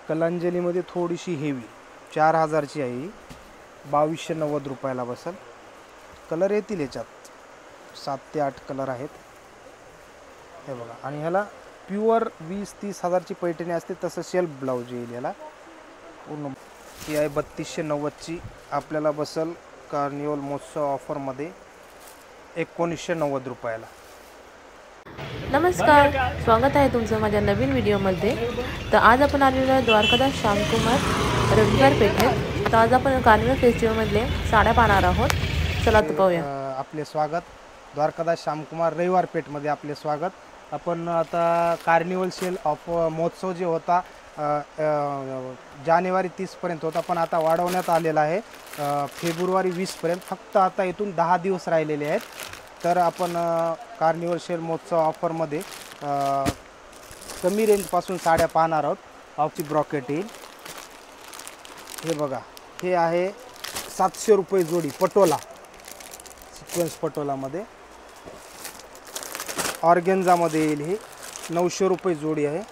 कलांजलीमध्ये थोडीशी हेवी 4000ची आहे ही, 2290 रुपयाला बसल। कलर येतील याच्यात 7 ते 8 कलर आहेत हे बघा। आणि ह्याला प्युअर 20-30 हजारची पैठणी असते, तसं सेल्फ ब्लाऊज येईल याला पूर्ण। ही आहे 3290ची, आपल्याला बसल कार्निवल महोत्सव ऑफरमध्ये 1990 रुपयाला। नमस्कार, स्वागत आहे तुमचं माझ्या नवीन व्हिडिओमध्ये। तर आज आपण आलेलो आहे द्वारकादास श्यामकुमार रविवार पेठेत। तर आज आपण कार्निवल फेस्टिवलमधले साड्या पाहणार आहोत। चला तर पाहूया। आपले स्वागत द्वारकादास श्यामकुमार रविवार पेठमध्ये आपले स्वागत। आपण आता कार्निवल सेल ऑफ महोत्सव जे होता जानेवारी 30 पर्यंत होता, पण आता वाढवण्यात आलेला आहे फेब्रुवारी 20 पर्यंत। फक्त आता इथून 10 दिवस राहिलेले आहेत। तर आपण कार्निवल सेल महोत्सव ऑफरमध्ये कमी रेंजपासून साड्या पाहणार आहोत। ऑफची ब्रॉकेट येईल हे बघा। हे आहे 700 रुपये जोडी, पटोला सिक्वेन्स पटोलामध्ये, ऑर्गेन्झामध्ये येईल। हे 900 रुपये जोडी आहे,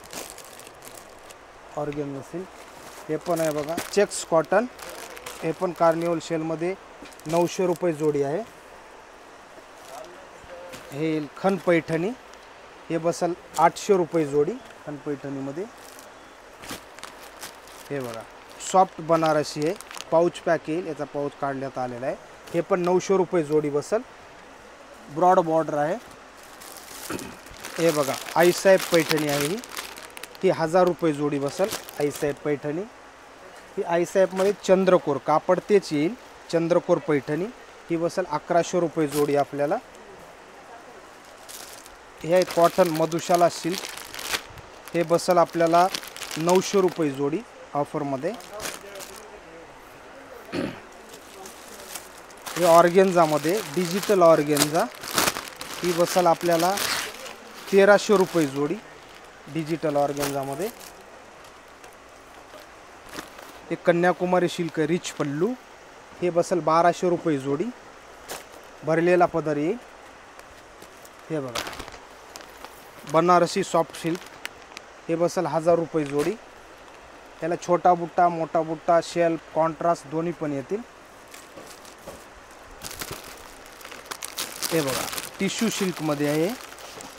ऑर्गेन्झा सिल्क। हे पण आहे बघा चेक्स कॉटन, हे पण कार्निवल सेलमध्ये 900 रुपये जोडी आहे। हे येईल खन पैठणी, हे बसल 800 रुपये जोडी खन पैठणीमध्ये। हे बघा सॉफ्ट बनारसी आहे, पाऊच पॅक येईल, याचा पाऊच काढण्यात आलेला आहे। हे पण 900 रुपये जोडी बसल, ब्रॉड बॉर्डर आहे। हे बघा आईसाहेब पैठणी आहे ही 1000 रुपये जोडी बसल आईसाहेब पैठणी। ही आईसाहेबमध्ये चंद्रकोर कापड तेच येईल, चंद्रकोर पैठणी ही बसल 1100 रुपये जोडी आपल्याला। हे आहे कॉटन मधुशाला सिल्क, हे बसल आपल्याला 900 रुपये जोडी ऑफरमध्ये। हे ऑर्गेन्झामध्ये डिजिटल ऑर्गेन्झा, ही बसल आपल्याला 1300 रुपये जोडी डिजिटल ऑर्गेन्झामध्ये। हे कन्याकुमारी सिल्क रिच पल्लू, हे बसल 1200 रुपये जोडी, भरलेला पदर येईल। हे बघा बनारसी सॉफ्ट सिल्क, हे बसल 1000 रुपये जोडी। याला छोटा बुट्टा मोठा बुट्टा शेल्फ कॉन्ट्रास्ट दोन्ही पण येतील। हे बघा टिश्यू सिल्कमध्ये आहे,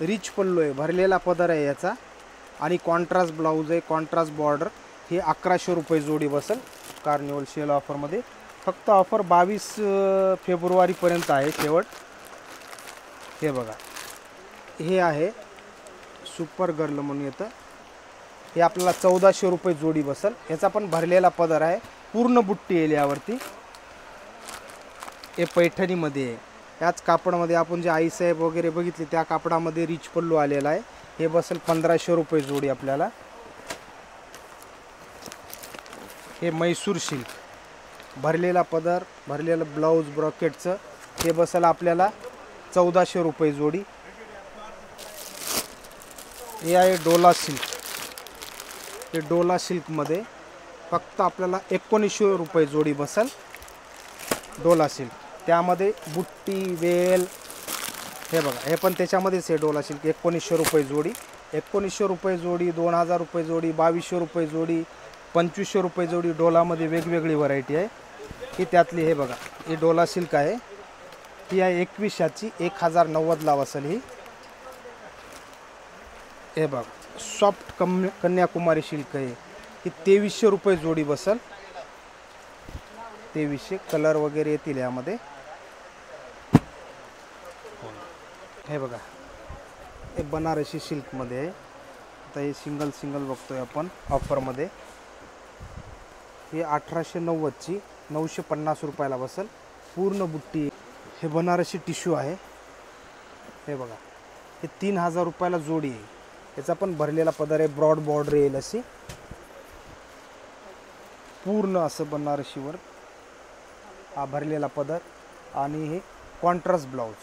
रिच पल्लू आहे, भरलेला पदर आहे याचा, आणि कॉन्ट्रास्ट ब्लाऊज आहे, कॉन्ट्रास्ट बॉर्डर। हे 1100 रुपये जोडी बसल कार्निवल सेल ऑफरमध्ये। फक्त ऑफर 22 फेब्रुवारीपर्यंत आहे शेवट। हे बघा हे आहे सुपर गर्ल म्हणून येतं, हे आपल्याला 1400 रुपये जोडी बसल। याचा पण भरलेला पदर आहे, पूर्ण बुट्टी येईल यावरती। हे पैठणीमध्ये आहे, याच कापडामध्ये आपण जे आईसाहेब वगैरे बघितले त्या कापडामध्ये रिच पल्लू आलेला आहे। हे बसल 1500 रुपये जोडी आपल्याला। हे मैसूर सिल्क, भरलेला पदर भरलेलं ब्लाऊज ब्रॉकेटचं, हे बसल आपल्याला 1400 रुपये जोडी। हे आहे डोला सिल्क, हे डोला सिल्कमध्ये फक्त आपल्याला 1900 रुपये जोडी बसल डोला सिल्क। त्यामध्ये बुट्टी वेल, हे बघा हे पण त्याच्यामध्येच आहे डोला सिल्क। 1900 रुपये जोडी, 1900 रुपये जोडी, 2000 रुपये जोडी, 2200 रुपये जोडी, 2500 रुपये जोडी। डोलामध्ये वेगवेगळी व्हरायटी आहे, ही त्यातली। हे बघा ही डोला सिल्क आहे, ही आहे 2100ची, 1090ला बसल ही। हे बघा सॉफ्ट कन्याकुमारी सिल्क आहे, ही 2300 रुपये जोडी बसल, 2300। कलर वगैरे येतील यामध्ये। हे बघा हे बनारसी सिल्कमध्ये आहे, आता हे सिंगल बघतोय आपण ऑफरमध्ये। हे 1890ची, 950 रुपयाला बसल, पूर्ण बुट्टी। हे बनारसी टिश्यू आहे, हे बघा हे 3000 रुपयाला जोडी आहे। याचा पण भरलेला पदर आहे, ब्रॉड बॉर्डर येईल अशी, पूर्ण असं बनारसीवर हा भरलेला पदर। आणि हे कॉन्ट्रास्ट ब्लाऊज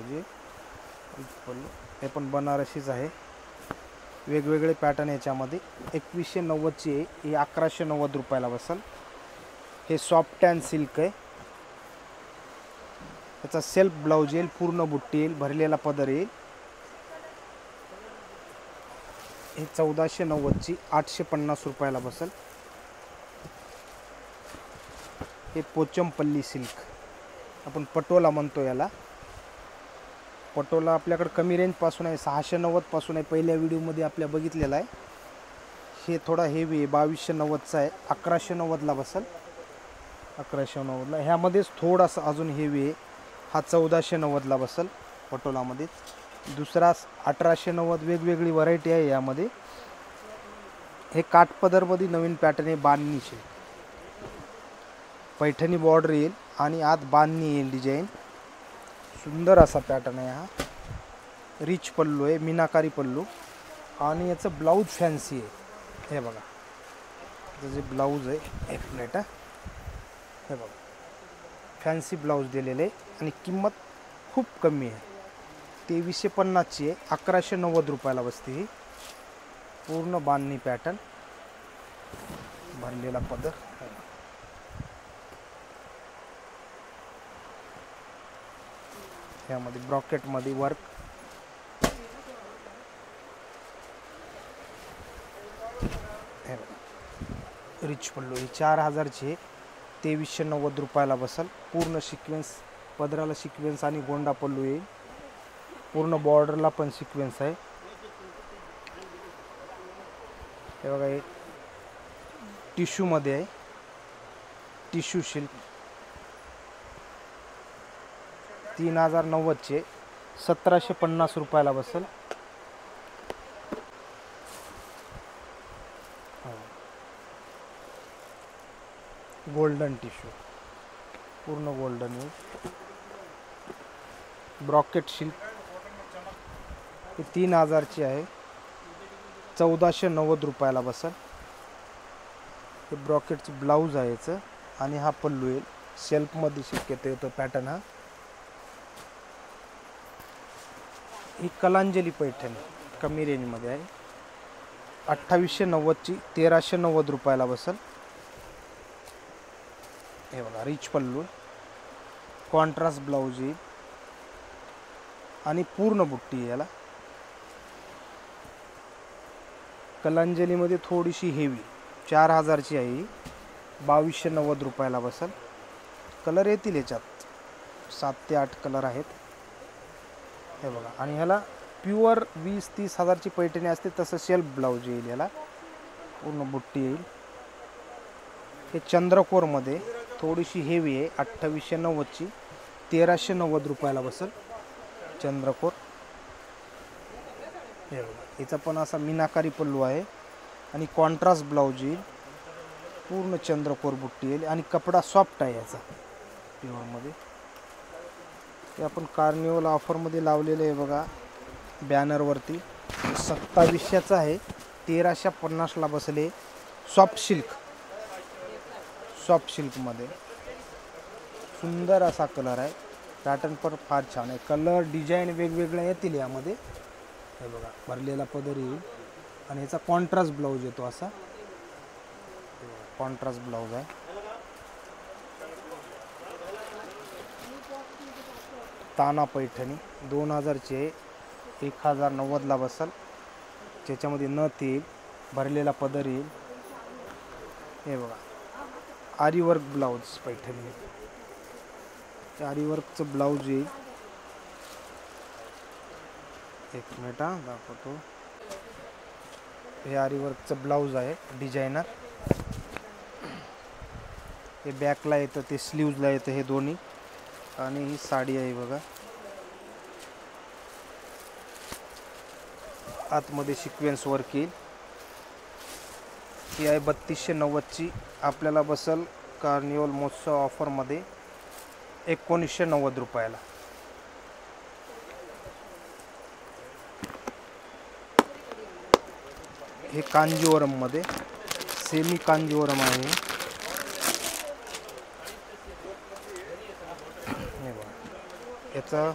आहे, हे पण बनारसीच आहे, वेगवेगळे पॅटर्न याच्यामध्ये। 2190ची आहे, ही 1190 रुपयाला बसल। हे सॉफ्ट टॅन सिल्क आहे, याचा सेल्फ ब्लाऊज येईल, पूर्ण बुट्टी येईल, भरलेला पदर येईल। हे 1490ची 850 रुपयाला बसेल. हे पोचमपल्ली सिल्क, आपण पटोला म्हणतो याला. पटोला आपल्याकडे कमी रेंजपासून आहे, 690 पासून आहे. पहिल्या व्हिडिओमध्ये आपल्या बघितलेला आहे. हे थोडा हेवी आहे, 2290चा आहे, 1190ला बसेल. 1190ला. ह्यामध्येच थोडासा अजून हेवी आहे, हा 1490ला बसेल पटोलामध्ये. दुसरा 1890. वेगवेगळी व्हरायटी आहे यामध्ये. हे काठपदरमध्ये नवीन पॅटर्न आहे, बांधणीचे. पैठणी बॉर्डर येईल आणि आत बांधणी येईल डिझाईन. सुंदर असा पॅटर्न आहे हा. रिच पल्लू आहे, मीनाकारी पल्लू. आणि याचं ब्लाऊज फॅन्सी आहे. हे बघा जे ब्लाऊज आहे, एक मिनिट. हे बघा फॅन्सी ब्लाऊज दिलेले आहे आणि किंमत खूप कमी आहे, 2350ची आहे. 1190 रुपयाला बसते ही. पूर्ण बांधणी पॅटर्न, भरलेला पदर. ह्यामध्ये ब्रॉकेटमध्ये वर्क. रिच पल्लू ही 4000ची आहे, 2390 रुपयाला बसेल. पूर्ण सिक्वेन्स, पदराला सिक्वेन्स आणि गोंडा पल्लू येईल. पूर्ण बॉर्डरला पण सिक्वेन्स आहे. हे बघा, हे टिश्यूमध्ये आहे, टिश्यू सिल्क. 3090चे 1750 रुपयाला बसेल. गोल्डन टिश्यू, पूर्ण गोल्डन आहे. ब्रॉकेट सिल्क ही 3000ची आहे, 1490 रुपयाला बसेल. हे ब्रॉकेटचं ब्लाऊज आहे याचं आणि हा पल्लू येईल. सेल्फमध्ये शक्यतो येतो पॅटर्न हा. ही कलांजली पैठणी कमी रेंजमध्ये आहे, 2890ची 1390 रुपयाला बसेल. हे बघा रिच पल्लू, कॉन्ट्रास्ट ब्लाऊज येईल आणि पूर्ण बुट्टी आहे याला. कलांजलीमध्ये थोडीशी हेवी, 4000ची आहे ही, 2290 रुपयाला बसेल. कलर येतील याच्यात 7 ते 8 कलर आहेत. हे बघा, आणि ह्याला प्युअर 20-30 हजारची पैठणी असते तसं सेल्फ ब्लाऊज येईल याला. पूर्ण बुट्टी येईल. हे चंद्रकोरमध्ये थोडीशी हेवी आहे, 2890ची 1390 रुपयाला बसेल. चंद्रकोर. हे बघा, याचा पण असा मीनाकारी पल्लू आहे आणि कॉन्ट्रास्ट ब्लाऊज येईल. पूर्ण चंद्रकोर बुट्टी येईल आणि कपडा सॉफ्ट आहे याचा, प्युअरमध्ये. हे आपण कार्निवल ऑफरमध्ये लावलेलं आहे बघा बॅनरवरती. 2700चा आहे, 1350ला बसले. सॉफ्ट सिल्क, सॉफ्ट सिल्कमध्ये सुंदर असा कलर आहे. पॅटर्न पण फार छान आहे. कलर डिझाईन वेगवेगळ्या येतील यामध्ये. हे बघा भरलेला पदर येईल आणि याचा कॉन्ट्रास्ट ब्लाऊज येतो असा. कॉन्ट्रास्ट ब्लाऊज आहे. ताना पैठणी 2000ची आहे, 1090ला बसेल. त्याच्यामध्ये नथ येईल, भरलेला पदर येईल. हे बघा आरीवर्क ब्लाऊज पैठणी, आरीवर्कचं ब्लाऊज येईल. एक मिनिट दाखवतो. हे आरीवर्कचं ब्लाऊज आहे डिझायनर. हे बॅकला येतं, ते स्लीव्जला येतं, हे दोन्ही. आणि ही साडी आहे बघा, आतमध्ये सिक्वेन्स वर्क येईल. ही आहे 3290ची, आपल्याला बसल कार्निवल महोत्सव ऑफरमध्ये 1990 रुपयाला. हे कांजीवरममध्ये सेमी कांजीवरम आहे. याचा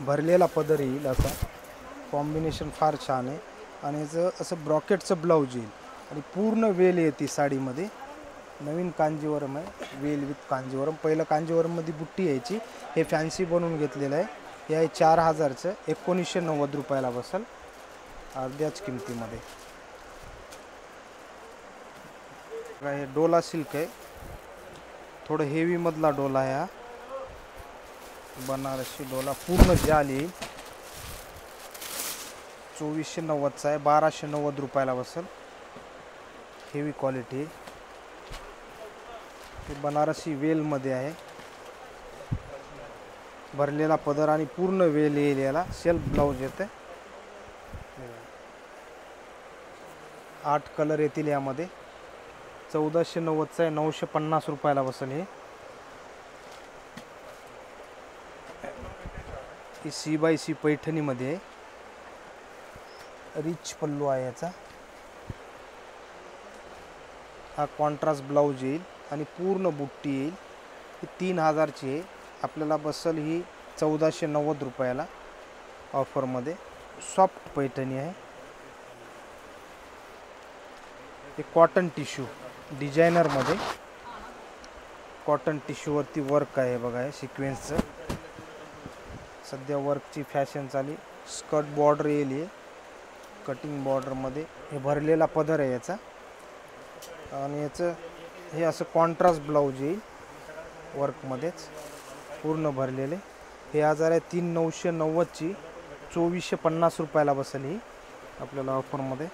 भरलेला पदर येईल असा. कॉम्बिनेशन फार छान आहे आणि याचं असं ब्रॉकेटचं ब्लाऊज येईल आणि पूर्ण वेल येते साडीमध्ये. नवीन कांजीवरम आहे, वेल विथ कांजीवरम. पहिलं कांजीवरममध्ये बुट्टी यायची, हे फॅन्सी बनवून घेतलेलं आहे. हे आहे 4000चं, 1990 रुपयाला बसेल. अर्ध्याच किमतीमध्ये. हे डोला सिल्क आहे, थोडं हेवी मधला डोला आहे हा. बनारसी डोला पूर्ण जाल येईल. 2490चा आहे, 1290 रुपयाला बसेल. Heavy quality. हे बनारसी वेलमध्ये आहे, भरलेला पदर आणि पूर्ण वेल येईल याला. सेल्फ ब्लाऊज येते. 8 कलर येतील यामध्ये. 1490चा आहे, 950 रुपयाला बसेल. ही सी बाय सी पैठणीमध्ये आहे. रिच पल्लू आहे याचा. हा कॉन्ट्रास्ट ब्लाऊज येईल आणि पूर्ण बुट्टी येईल. ही 3000ची आहे, आपल्याला बसेल ही 1490 रुपयाला ऑफरमध्ये. सॉफ्ट पैठणी आहे. हे कॉटन टिश्यू डिझायनरमध्ये. कॉटन टिश्यूवरती वर्क आहे बघा, हे सिक्वेन्सचं. सध्या वर्कची फॅशन चालली. स्कर्ट बॉर्डर येईल, हे कटिंग बॉर्डरमध्ये. हे भरलेला पदर आहे याचा आणि याचं हे असं कॉन्ट्रास्ट ब्लाऊज येईल वर्कमध्येच पूर्ण भरलेले. हे हजार आहे 3990ची, 2450 रुपयाला बसेल ही आपल्याला ऑफरमध्ये.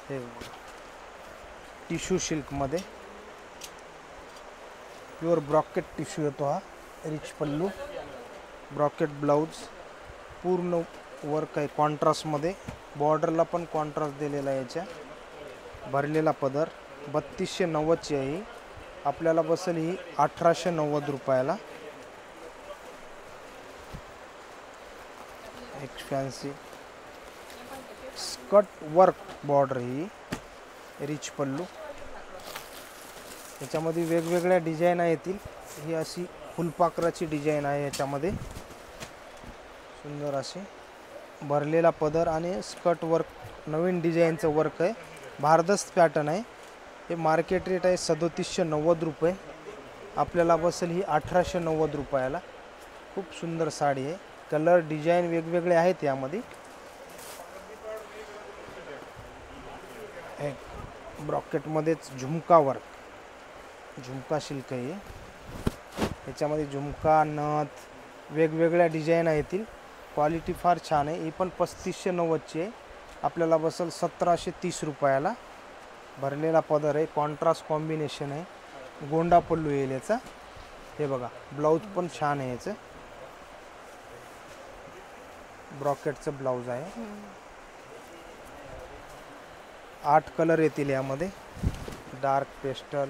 हे टिश्यू सिल्कमध्ये प्युअर ब्रॉकेट टिश्यू येतो हा. रिच पल्लू, ब्रॉकेट ब्लाऊज, पूर्ण वर्क आहे कॉन्ट्रास्टमध्ये. बॉर्डरला पण कॉन्ट्रास्ट दिलेला आहे याच्या. भरलेला पदर. 3290ची आहे, आपल्याला बसेल ही 1890 रुपयाला. एक फॅन्सी स्कर्ट वर्क बॉर्डर ही. रिच पल्लू. याच्यामध्ये वेगवेगळ्या डिझाईन येतील. ही अशी फुलपाखराची डिझाईन आहे याच्यामध्ये, सुंदर अशी. भरलेला पदर आणि स्कर्ट वर्क, नवीन डिझाईनचं वर्क आहे. भारदस्त पॅटर्न आहे. हे मार्केट रेट आहे 3790 रुपये, आपल्याला बसेल ही 1890 रुपयाला. खूप सुंदर साडी आहे. कलर डिझाईन वेगवेगळे आहेत यामध्ये. हे ब्रॉकेटमध्येच झुमका वर्क, झुमका सिल्क आहे. याच्यामध्ये झुमका, नथ, वेगवेगळ्या डिझाईन येतील. क्वालिटी फार छान आहे. ही पण 3590ची आहे, आपल्याला बसेल 1730 रुपयाला. भरलेला पदर आहे, कॉन्ट्रास्ट कॉम्बिनेशन आहे, गोंडा पल्लू येईल याचा. हे बघा, ब्लाऊज पण छान आहे याचं. ब्रॉकेटचं ब्लाऊज आहे. 8 कलर येतील यामध्ये. Dark pastel,